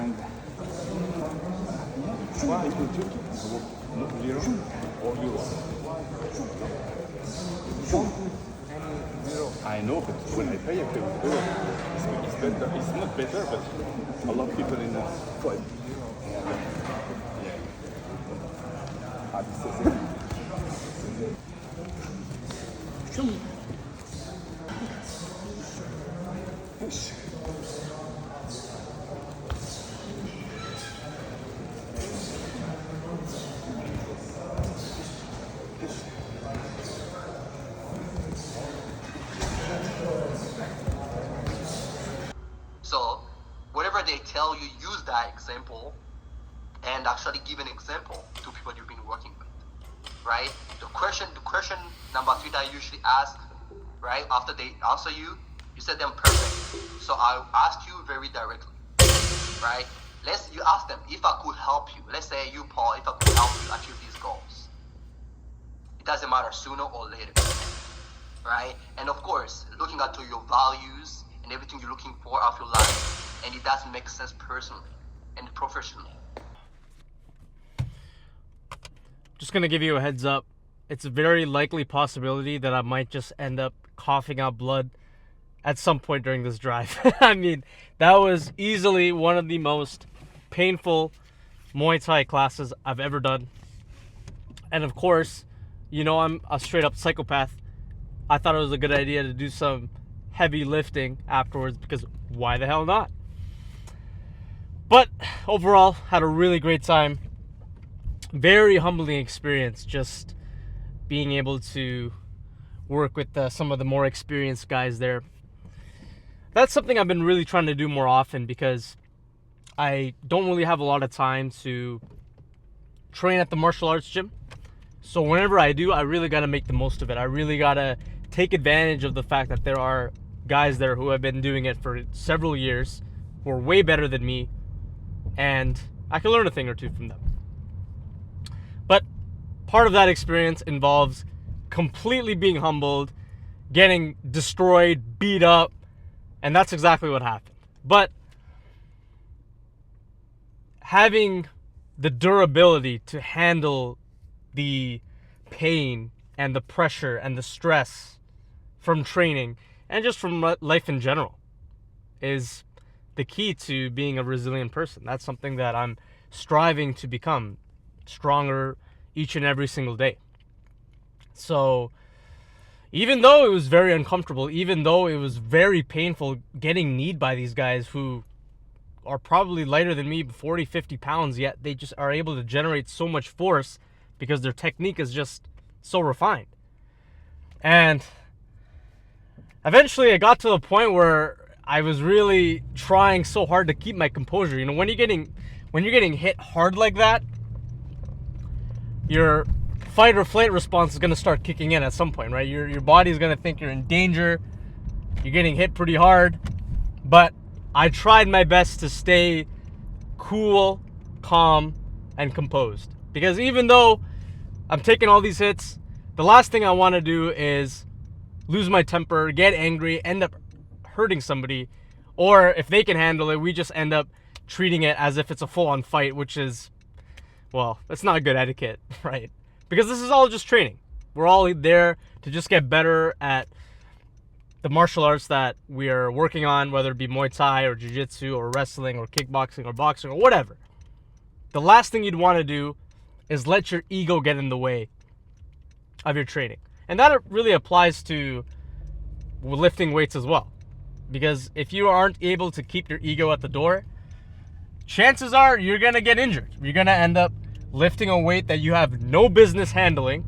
and why in Turkey? Lira or euro? I know, but when I pay with euro, it's better. It's not better, but a lot of people in the fight. So, whatever they tell you, use that example and actually give an example to people you've been working with, right? The question number 3 that I usually ask, right, after they answer you, you said them perfect. So I'll ask you very directly, right? You ask them, if I could help you, let's say you, Paul, if I could help you achieve these goals. It doesn't matter sooner or later, right? And of course, looking at your values and everything you're looking for out of your life, and it doesn't make sense personally and professionally. Just gonna give you a heads up. It's a very likely possibility that I might just end up coughing out blood at some point during this drive. I mean, that was easily one of the most painful Muay Thai classes I've ever done. And of course, you know I'm a straight up psychopath. I thought it was a good idea to do some heavy lifting afterwards, because why the hell not? But overall, had a really great time. Very humbling experience, just being able to work with some of the more experienced guys there. That's something I've been really trying to do more often, because I don't really have a lot of time to train at the martial arts gym. So whenever I do, I really got to make the most of it. I really got to take advantage of the fact that there are guys there who have been doing it for several years, who are way better than me, and I can learn a thing or two from them. But part of that experience involves completely being humbled, getting destroyed, beat up, and that's exactly what happened. But having the durability to handle the pain and the pressure and the stress from training and just from life in general is the key to being a resilient person. That's something that I'm striving to become stronger each and every single day. So even though it was very uncomfortable, even though it was very painful getting kneed by these guys who are probably lighter than me, 40, 50 pounds, yet they just are able to generate so much force because their technique is just so refined. And eventually I got to the point where I was really trying so hard to keep my composure. You know, when you're getting hit hard like that, your fight or flight response is going to start kicking in at some point, right? Your body's going to think you're in danger. You're getting hit pretty hard. But I tried my best to stay cool, calm, and composed. Because even though I'm taking all these hits, the last thing I want to do is lose my temper, get angry, end up hurting somebody. Or if they can handle it, we just end up treating it as if it's a full-on fight, which is, well, that's not good etiquette, right? Because this is all just training. We're all there to just get better at the martial arts that we are working on, whether it be Muay Thai or Jiu-Jitsu or wrestling or kickboxing or boxing or whatever. The last thing you'd want to do is let your ego get in the way of your training. And that really applies to lifting weights as well. Because if you aren't able to keep your ego at the door, chances are you're going to get injured. You're going to end up lifting a weight that you have no business handling.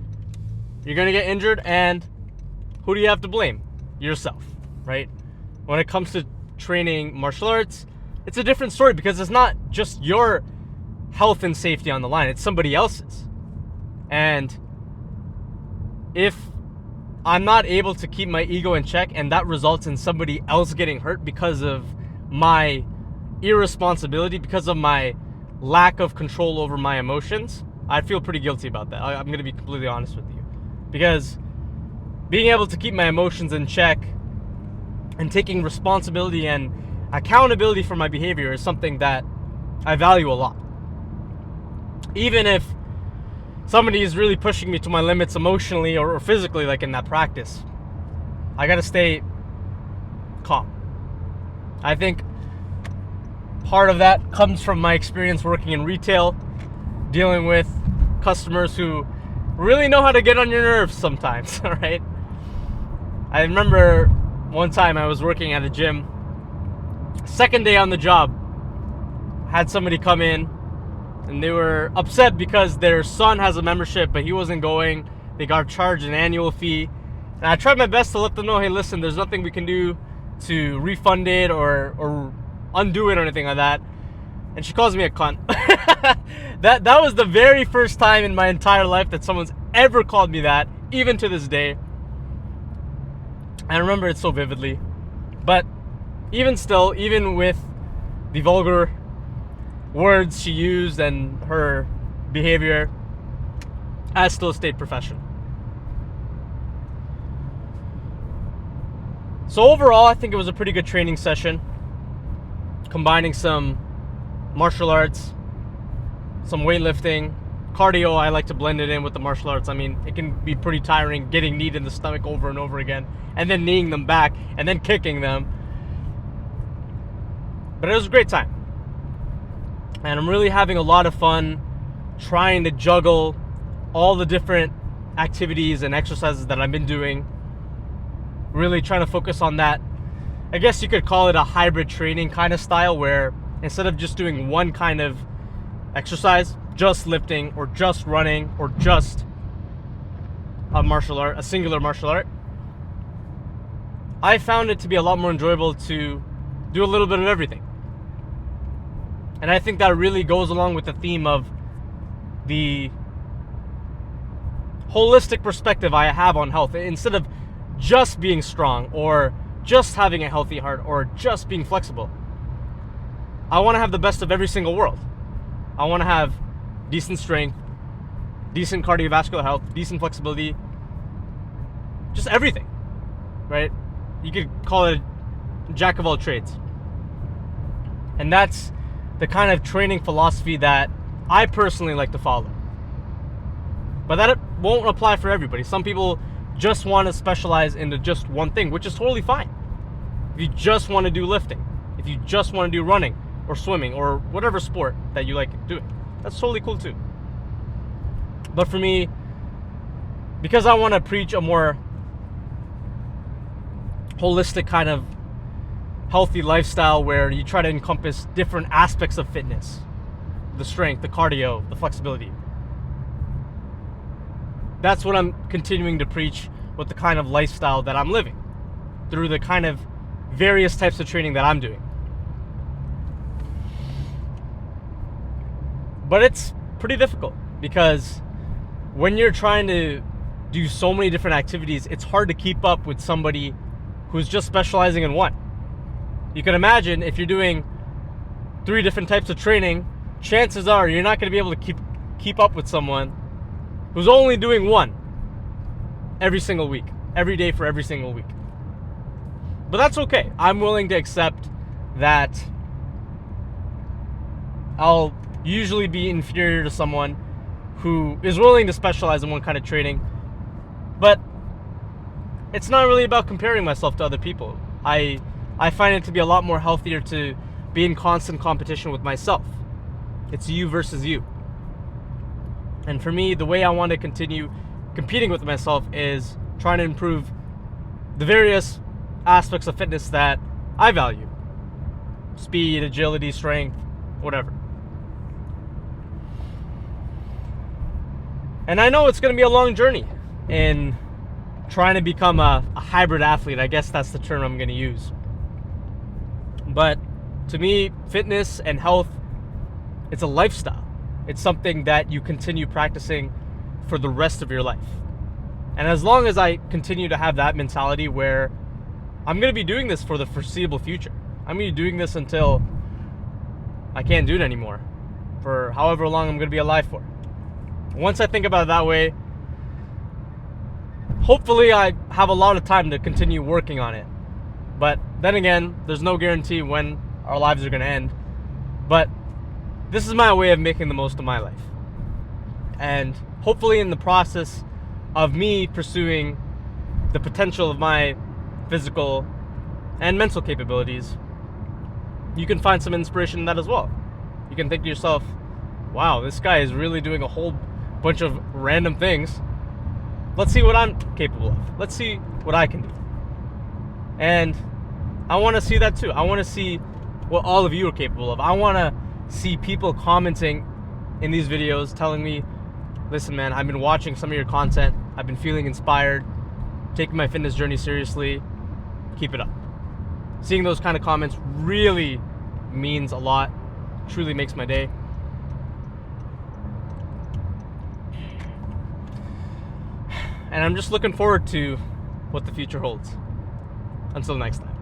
You're going to get injured, and who do you have to blame? Yourself, right? When it comes to training martial arts, it's a different story, because it's not just your health and safety on the line, it's somebody else's. And if I'm not able to keep my ego in check and that results in somebody else getting hurt because of my irresponsibility, because of my lack of control over my emotions, I feel pretty guilty about that. I'm going to be completely honest with you. Because being able to keep my emotions in check and taking responsibility and accountability for my behavior is something that I value a lot. Even if somebody is really pushing me to my limits emotionally or physically, like in that practice, I gotta stay calm. I think part of that comes from my experience working in retail, dealing with customers who really know how to get on your nerves sometimes, all right? I remember one time I was working at a gym, second day on the job, had somebody come in and they were upset because their son has a membership but he wasn't going. They got charged an annual fee. And I tried my best to let them know, hey, listen, there's nothing we can do to refund it or undo it or anything like that. And she calls me a cunt. That was the very first time in my entire life that someone's ever called me that, even to this day. I remember it so vividly. But even still, even with the vulgar words she used and her behavior, I still stayed professional. So overall, I think it was a pretty good training session, combining some martial arts, some weightlifting, cardio. I like to blend it in with the martial arts. I mean, it can be pretty tiring getting kneed in the stomach over and over again, and then kneeing them back, and then kicking them. But it was a great time. And I'm really having a lot of fun trying to juggle all the different activities and exercises that I've been doing. Really trying to focus on that. I guess you could call it a hybrid training kind of style, where instead of just doing one kind of exercise, just lifting or just running or just a martial art, a singular martial art, I found it to be a lot more enjoyable to do a little bit of everything. And I think that really goes along with the theme of the holistic perspective I have on health. Instead of just being strong or just having a healthy heart or just being flexible, I want to have the best of every single world. I want to have decent strength, decent cardiovascular health, decent flexibility, just everything, right? You could call it a jack of all trades. And that's the kind of training philosophy that I personally like to follow. But that won't apply for everybody. Some people just want to specialize into just one thing, which is totally fine. If you just want to do lifting, if you just want to do running or swimming or whatever sport that you like doing, that's totally cool too. But for me, because I want to preach a more holistic kind of healthy lifestyle where you try to encompass different aspects of fitness, the strength, the cardio, the flexibility, that's what I'm continuing to preach with the kind of lifestyle that I'm living through the kind of various types of training that I'm doing. But it's pretty difficult because when you're trying to do so many different activities, it's hard to keep up with somebody who's just specializing in one. You can imagine if you're doing 3 different types of training, chances are you're not going to be able to keep up with someone who's only doing one every single week, every day for every single week. But that's okay. I'm willing to accept that I'll usually be inferior to someone who is willing to specialize in one kind of training. But it's not really about comparing myself to other people. I find it to be a lot more healthier to be in constant competition with myself. It's you versus you. And for me, the way I want to continue competing with myself is trying to improve the various aspects of fitness that I value. Speed, agility, strength, whatever. And I know it's going to be a long journey in trying to become a hybrid athlete. I guess that's the term I'm going to use. But to me, fitness and health, it's a lifestyle. It's something that you continue practicing for the rest of your life. And as long as I continue to have that mentality where I'm going to be doing this for the foreseeable future, I'm going to be doing this until I can't do it anymore, for however long I'm going to be alive for. Once I think about it that way, hopefully I have a lot of time to continue working on it. But then again, there's no guarantee when our lives are going to end. But this is my way of making the most of my life. And hopefully in the process of me pursuing the potential of my physical and mental capabilities, you can find some inspiration in that as well. You can think to yourself, wow, this guy is really doing a whole bunch of random things. Let's see what I'm capable of. Let's see what I can do. And I want to see that too. I want to see what all of you are capable of. I want to see people commenting in these videos telling me, listen, man, I've been watching some of your content. I've been feeling inspired, taking my fitness journey seriously. Keep it up. Seeing those kind of comments really means a lot. Truly makes my day. And I'm just looking forward to what the future holds. Until next time.